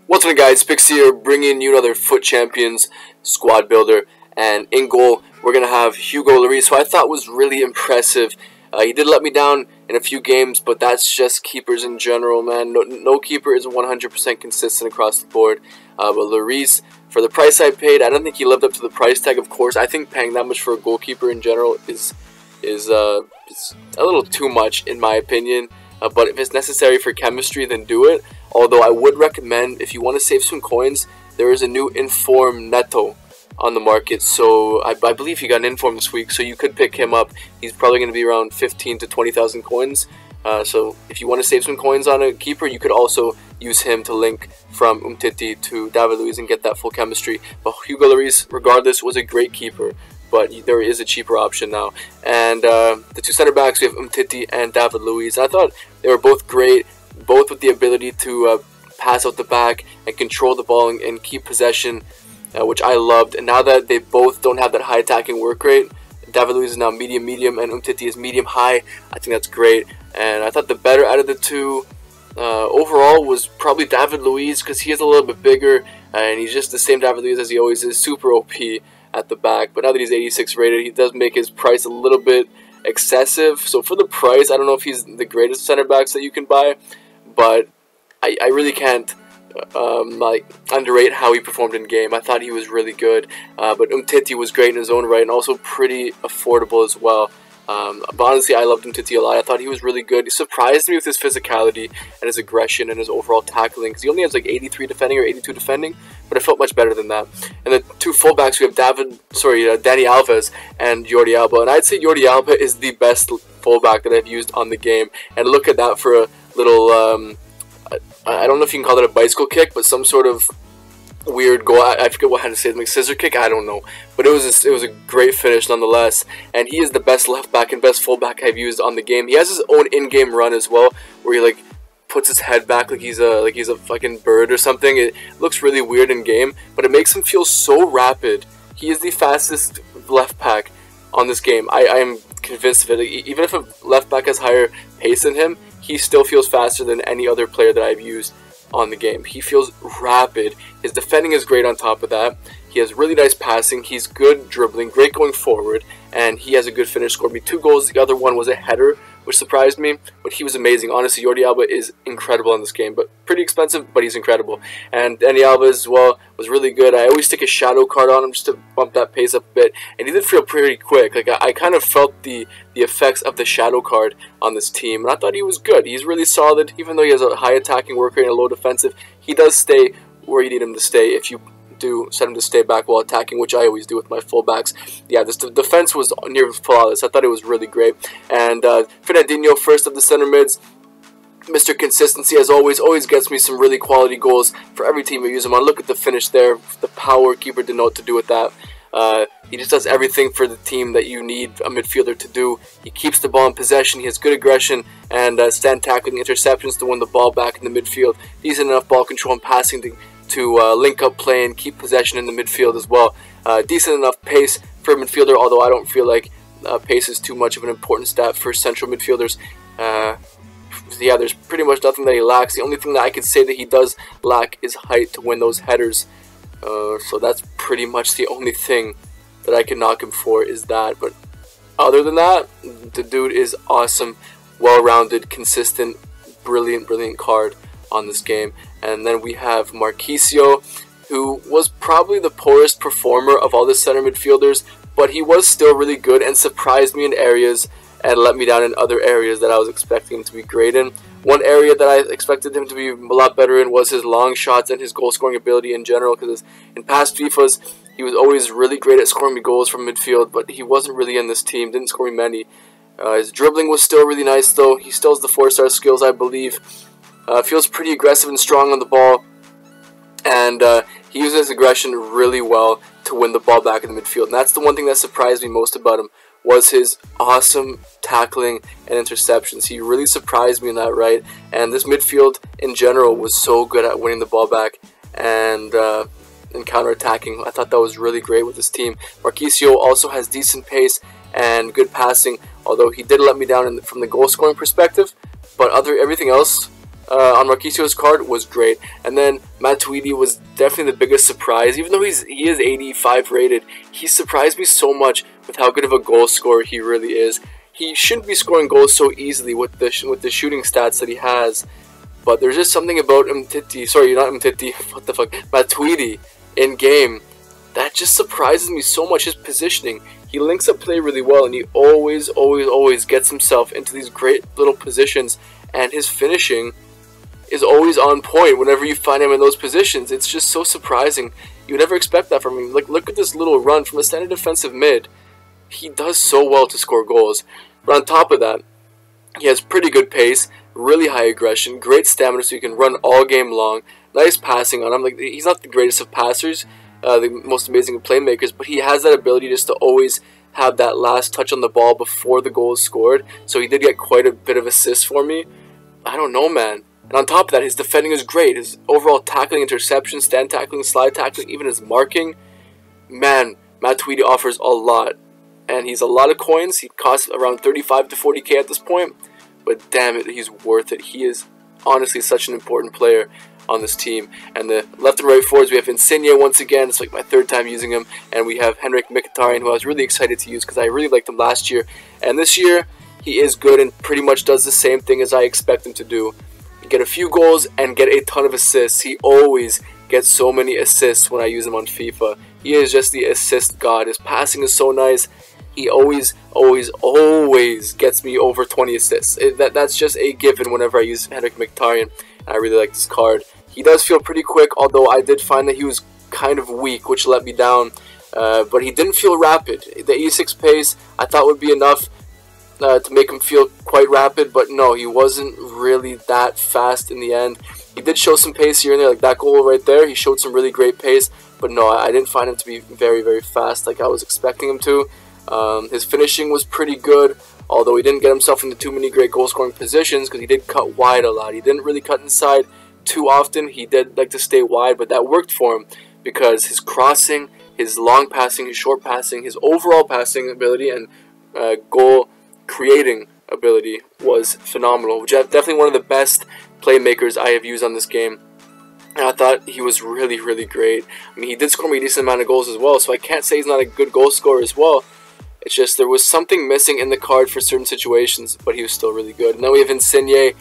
What's up, guys? Pix here, bringing you another FUT Champions squad builder. And in goal, we're going to have Hugo Lloris, who I thought was really impressive. He did let me down in a few games, but that's just keepers in general, man. No keeper is 100% consistent across the board. But Lloris, for the price I paid, I don't think he lived up to the price tag, of course. I think paying that much for a goalkeeper in general is a little too much, in my opinion. But if it's necessary for chemistry, then do it. Although I would recommend, if you want to save some coins, there is a new Inform Neto on the market. So I believe he got an Inform this week, so you could pick him up. He's probably going to be around 15 to 20,000 coins. So if you want to save some coins on a keeper, you could also use him to link from Umtiti to David Luiz and get that full chemistry. But Hugo Lloris, regardless, was a great keeper. But there is a cheaper option now. And the two center backs, we have Umtiti and David Luiz. I thought they were both great, both with the ability to pass out the back and control the ball and keep possession, which I loved. And now that they both don't have that high attacking work rate, David Luiz is now medium and Umtiti is medium-high. I think that's great. And I thought the better out of the two overall was probably David Luiz, because he is a little bit bigger and he's just the same David Luiz as he always is, super OP at the back. But now that he's 86 rated, he does make his price a little bit excessive. So for the price, I don't know if he's the greatest center backs that you can buy, but I really can't underrate how he performed in game. I thought he was really good, but Umtiti was great in his own right and also pretty affordable as well. But honestly, I loved Umtiti a lot. I thought he was really good. He surprised me with his physicality and his aggression and his overall tackling, because he only has like 83 defending or 82 defending, but it felt much better than that. And the two fullbacks, we have Dani Alves and Jordi Alba, and I'd say Jordi Alba is the best fullback that I've used on the game. And look at that for a little, I don't know if you can call it a bicycle kick, but some sort of weird goal. I forget how to say it, like scissor kick, I don't know, but it was a great finish nonetheless. And he is the best left back and best fullback I've used on the game. He has his own in-game run as well, where he like puts his head back like he's a fucking bird or something. It looks really weird in game, but it makes him feel so rapid. He is the fastest left back on this game. I am convinced of it. Even if a left back has higher pace than him, he still feels faster than any other player that I've used on the game. He feels rapid. His defending is great on top of that. He has really nice passing. He's good dribbling, great going forward, and he has a good finish. Scored me 2 goals. The other one was a header, which surprised me, but he was amazing. Honestly, Jordi Alba is incredible in this game, but pretty expensive, but he's incredible. And Dani Alba as well was really good. I always take a shadow card on him just to bump that pace up a bit, and he did feel pretty quick. Like I kind of felt the effects of the shadow card on this team, and I thought he was good. He's really solid. Even though he has a high attacking work rate and a low defensive, he does stay where you need him to stay if you do set him to stay back while attacking, which I always do with my fullbacks. Yeah, this defense was near flawless. I thought it was really great. And Fernandinho, first of the center mids, Mr. Consistency, as always gets me some really quality goals for every team I use him on. Look at the finish there, the power. Keeper didn't know what to do with that. He just does everything for the team that you need a midfielder to do. He keeps the ball in possession, he has good aggression, and stand tackling, interceptions to win the ball back in the midfield. Decent enough ball control and passing to link up play and keep possession in the midfield as well. Decent enough pace for a midfielder, although I don't feel like pace is too much of an important stat for central midfielders. Yeah, there's pretty much nothing that he lacks. The only thing that I could say that he does lack is height to win those headers. So that's pretty much the only thing that I can knock him for, is that. But other than that, the dude is awesome, well-rounded, consistent, brilliant card on this game. And then we have Marquisio, who was probably the poorest performer of all the center midfielders, but he was still really good and surprised me in areas and let me down in other areas that I was expecting him to be great in. One area that I expected him to be a lot better in was his long shots and his goal scoring ability in general, because in past FIFAs he was always really great at scoring me goals from midfield, but he wasn't really in this team, didn't score me many. His dribbling was still really nice though. He still has the 4-star skills, I believe. Feels pretty aggressive and strong on the ball, and he uses his aggression really well to win the ball back in the midfield. And that's the one thing that surprised me most about him, was his awesome tackling and interceptions. He really surprised me in that right, and this midfield in general was so good at winning the ball back and counter-attacking. I thought that was really great with this team. Marquisio also has decent pace and good passing, although he did let me down from the goal-scoring perspective, but everything else on Marquisio's card was great. And then Matuidi was definitely the biggest surprise. Even though he is 85 rated, he surprised me so much with how good of a goal scorer he really is. He shouldn't be scoring goals so easily with the shooting stats that he has. But there's just something about Matuidi in game that just surprises me so much. His positioning, he links up play really well, and he always gets himself into these great little positions, and his finishing is always on point whenever you find him in those positions. It's just so surprising. You would never expect that from him. Like, look at this little run from a standard defensive mid. He does so well to score goals. But on top of that, he has pretty good pace, really high aggression, great stamina, so you can run all game long. Nice passing on him. Like, he's not the greatest of passers, the most amazing of playmakers, but he has that ability just to always have that last touch on the ball before the goal is scored. So he did get quite a bit of assists for me. I don't know, man. And on top of that, his defending is great. His overall tackling, interception, stand tackling, slide tackling, even his marking. Man, Matuidi offers a lot. And he's a lot of coins. He costs around 35 to 40k at this point. But damn it, he's worth it. He is honestly such an important player on this team. And the left and right forwards, we have Insigne once again. It's like my third time using him. And we have Henrik Mkhitaryan, who I was really excited to use because I really liked him last year. And this year, he is good and pretty much does the same thing as I expect him to do. Get a few goals and get a ton of assists. He always gets so many assists when I use him on FIFA. He is just the assist god. His passing is so nice. He always gets me over 20 assists. That's just a given whenever I use Henrik Mkhitaryan. I really like this card. He does feel pretty quick, although I did find that he was kind of weak, which let me down. But he didn't feel rapid. The E6 pace I thought would be enough to make him feel quite rapid, but no, he wasn't really that fast in the end. He did show some pace here and there, like that goal right there. He showed some really great pace, but no, I didn't find him to be very fast like I was expecting him to. His finishing was pretty good, although he didn't get himself into too many great goal-scoring positions because he did cut wide a lot. He didn't really cut inside too often. He did like to stay wide, but that worked for him because his crossing, his long passing, his short passing, his overall passing ability, and goal creating ability was phenomenal. Definitely one of the best playmakers I have used on this game. And I thought he was really great. I mean, he did score me a decent amount of goals as well, so I can't say he's not a good goal scorer as well. It's just there was something missing in the card for certain situations, but he was still really good. And then we have Insigne,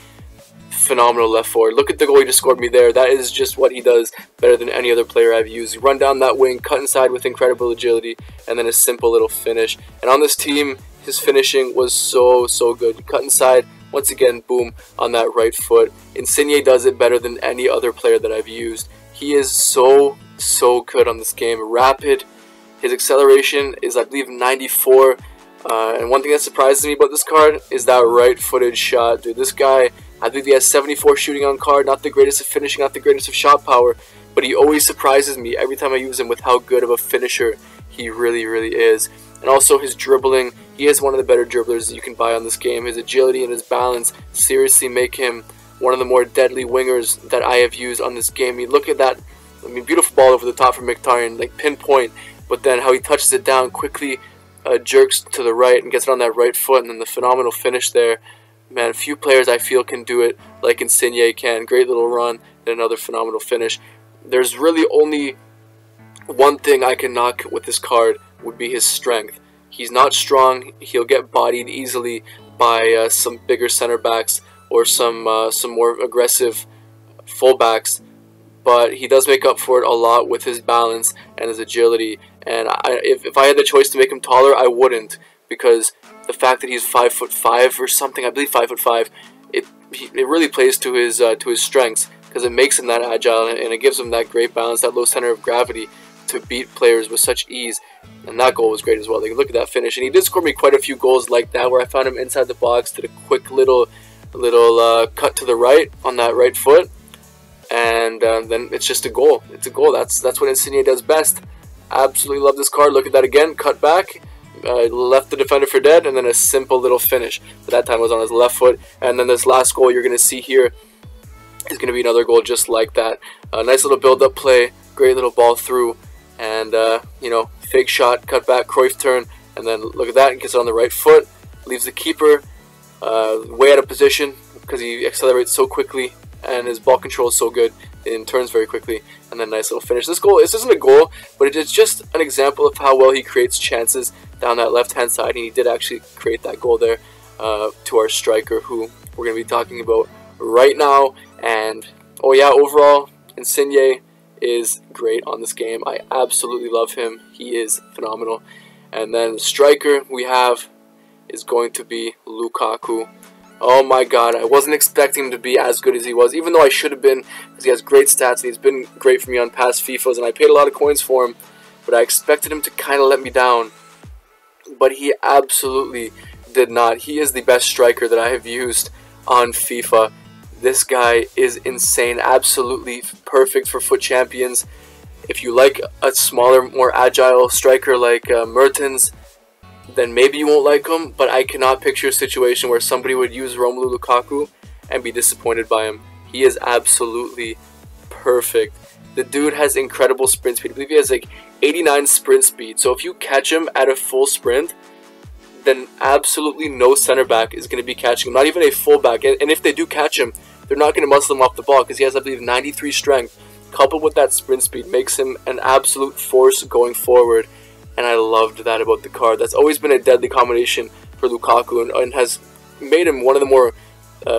phenomenal left forward. Look at the goal he just scored me there. That is just what he does better than any other player I've used. Run down that wing, cut inside with incredible agility, and then a simple little finish. And on this team, his finishing was so good. Cut inside, once again, boom, on that right foot. Insigne does it better than any other player that I've used. He is so good on this game. Rapid. His acceleration is, I believe, 94. And one thing that surprises me about this card is that right-footed shot. Dude, this guy, I think he has 74 shooting on card. Not the greatest of finishing, not the greatest of shot power. But he always surprises me every time I use him with how good of a finisher he really is. And also his dribbling. He is one of the better dribblers you can buy on this game. His agility and his balance seriously make him one of the more deadly wingers that I have used on this game. I mean, look at that. I mean, beautiful ball over the top from Mkhitaryan, like pinpoint. But then how he touches it down, quickly jerks to the right and gets it on that right foot, and then the phenomenal finish there. Man, few players I feel can do it like Insigne can. Great little run, and another phenomenal finish. There's really only one thing I can knock with this card, would be his strength. He's not strong. He'll get bodied easily by some bigger center backs or some more aggressive fullbacks. But he does make up for it a lot with his balance and his agility. And if I had the choice to make him taller, I wouldn't, because the fact that he's 5'5" or something, I believe 5'5", it really plays to his strengths, because it makes him that agile and it gives him that great balance, that low center of gravity to beat players with such ease. And that goal was great as well. Like, look at that finish, and he did score me quite a few goals like that, where I found him inside the box, did a quick little cut to the right on that right foot. And then it's just a goal. It's a goal. That's what Insigne does best. Absolutely love this card. Look at that again. Cut back. Left the defender for dead. And then a simple little finish. But that time it was on his left foot. And then this last goal you're going to see here is going to be another goal just like that. A nice little build-up play. Great little ball through. And, you know, fake shot. Cut back. Cruyff turn. And then look at that. He gets it on the right foot. Leaves the keeper way out of position because he accelerates so quickly. and his ball control is so good and turns very quickly, and then nice little finish. This isn't a goal, but it's just an example of how well he creates chances down that left-hand side, and he did actually create that goal there to our striker, who we're going to be talking about right now. And oh yeah, overall, Insigne is great on this game. I absolutely love him. He is phenomenal. And then the striker we have is going to be Lukaku. Oh my god, I wasn't expecting him to be as good as he was, even though I should have been, because he has great stats and he's been great for me on past FIFAs, and I paid a lot of coins for him, but I expected him to kind of let me down. But he absolutely did not. He is the best striker that I have used on FIFA. This guy is insane, absolutely perfect for FUT Champions. If you like a smaller, more agile striker like Mertens, then maybe you won't like him, but I cannot picture a situation where somebody would use Romelu Lukaku and be disappointed by him. He is absolutely perfect. The dude has incredible sprint speed. I believe he has like 89 sprint speed, so if you catch him at a full sprint, then absolutely no center back is going to be catching him, not even a fullback. And if they do catch him, they're not going to muscle him off the ball, because he has, I believe, 93 strength, coupled with that sprint speed, makes him an absolute force going forward. And I loved that about the card. That's always been a deadly combination for Lukaku, and has made him one of the more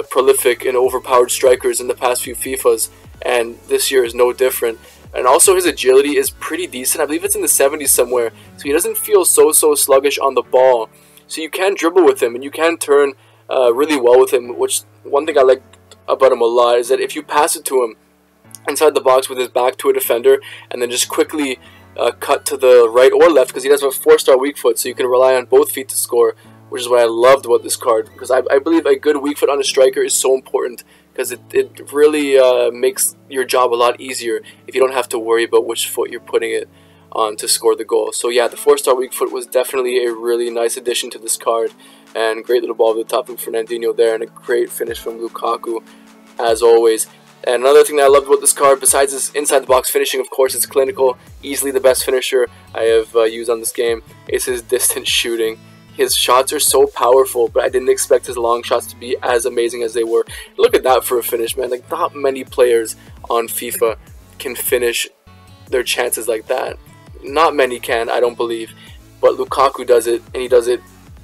prolific and overpowered strikers in the past few FIFAs, and this year is no different. And also his agility is pretty decent. I believe it's in the 70s somewhere, so he doesn't feel so sluggish on the ball. So you can dribble with him, and you can turn really well with him, which one thing I like about him a lot is that if you pass it to him inside the box with his back to a defender, and then just quickly cut to the right or left, because he does have a 4-star weak foot, so you can rely on both feet to score, which is what I loved about this card, because I believe a good weak foot on a striker is so important, because it really makes your job a lot easier if you don't have to worry about which foot you're putting it on to score the goal. So yeah, the 4-star weak foot was definitely a really nice addition to this card, and great little ball over the top from Fernandinho there, and a great finish from Lukaku as always. And another thing that I loved about this card, besides his inside the box finishing, of course, it's clinical, easily the best finisher I have used on this game, is his distance shooting. His shots are so powerful, but I didn't expect his long shots to be as amazing as they were. Look at that for a finish, man. Like, not many players on FIFA can finish their chances like that. Not many can, I don't believe. But Lukaku does it, and he does it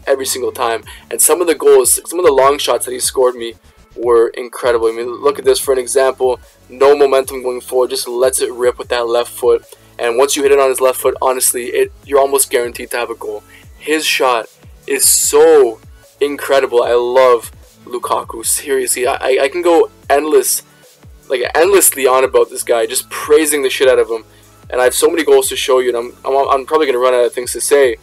every single time. And some of the goals, some of the long shots that he scored me were incredible. I mean, look at this for an example. No momentum going forward, just lets it rip with that left foot. And once you hit it on his left foot, honestly, you're almost guaranteed to have a goal. His shot is so incredible. I love Lukaku. Seriously, I can go endlessly on about this guy, just praising the shit out of him. And I have so many goals to show you, and I'm probably gonna run out of things to say.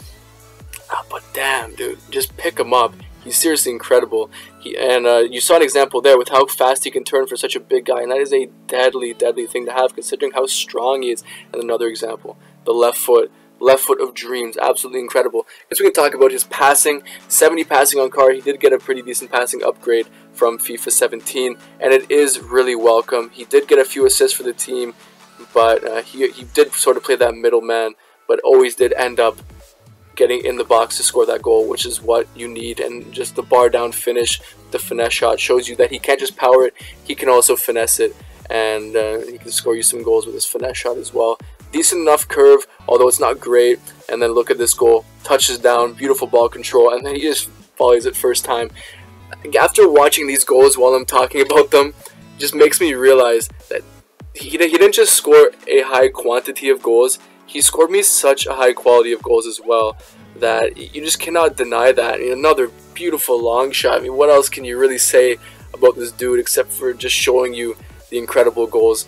But damn, dude, just pick him up. He's seriously incredible. You saw an example there with how fast he can turn for such a big guy, and that is a deadly thing to have, considering how strong he is. And another example, the left foot of dreams, absolutely incredible. Because we can talk about his passing, 70 passing on card. He did get a pretty decent passing upgrade from FIFA 17, and it is really welcome. He did get a few assists for the team, but he did sort of play that middleman, but always did end up getting in the box to score that goal, which is what you need. And just the bar down finish, the finesse shot, shows you that he can't just power it, he can also finesse it, and he can score you some goals with his finesse shot as well. Decent enough curve, although it's not great. And then look at this goal, touches down, beautiful ball control, and then he just volleys it first time. After watching these goals while I'm talking about them, it just makes me realize that he didn't just score a high quantity of goals, he scored me such a high quality of goals as well, that you just cannot deny that. And another beautiful long shot. I mean, what else can you really say about this dude except for just showing you the incredible goals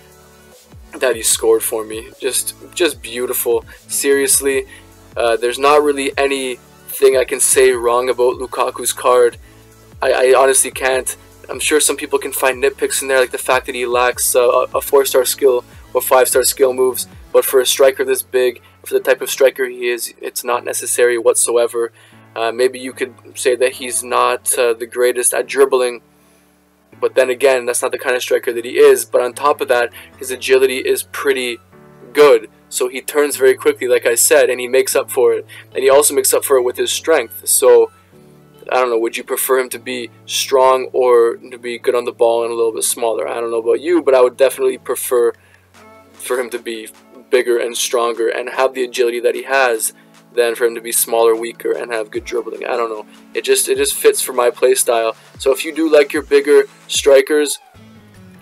that he scored for me? Just beautiful. Seriously, there's not really anything I can say wrong about Lukaku's card. I honestly can't. I'm sure some people can find nitpicks in there, like the fact that he lacks a 4-star skill or 5-star skill moves. But for a striker this big, for the type of striker he is, it's not necessary whatsoever. Maybe you could say that he's not the greatest at dribbling, but then again, that's not the kind of striker that he is. But on top of that, his agility is pretty good. So he turns very quickly, like I said, and he makes up for it. And he also makes up for it with his strength. So I don't know, would you prefer him to be strong or to be good on the ball and a little bit smaller? I don't know about you, but I would definitely prefer for him to be bigger and stronger and have the agility that he has than for him to be smaller, weaker, and have good dribbling. I don't know. It just fits for my play style. So if you do like your bigger strikers,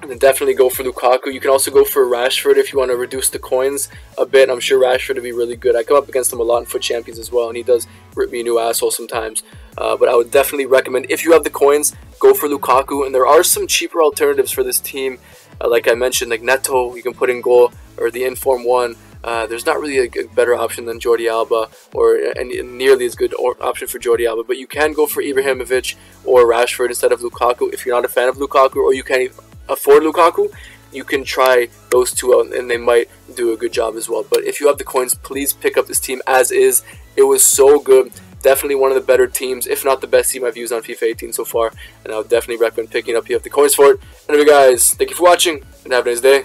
then definitely go for Lukaku. You can also go for Rashford if you want to reduce the coins a bit. I'm sure Rashford would be really good. I come up against him a lot in FUT Champions as well, and he does rip me a new asshole sometimes. But I would definitely recommend, if you have the coins, go for Lukaku. And there are some cheaper alternatives for this team. Like I mentioned, like Neto, you can put in goal, or the Inform 1. There's not really a better option than Jordi Alba, or nearly as good option for Jordi Alba. But you can go for Ibrahimovic or Rashford instead of Lukaku if you're not a fan of Lukaku, or you can't afford Lukaku. You can try those two out, and they might do a good job as well. But if you have the coins, please pick up this team as is. It was so good. Definitely one of the better teams, if not the best team I've used on FIFA 18 so far. And I would definitely recommend picking up if you have the coins for it. Anyway, guys, thank you for watching, and have a nice day.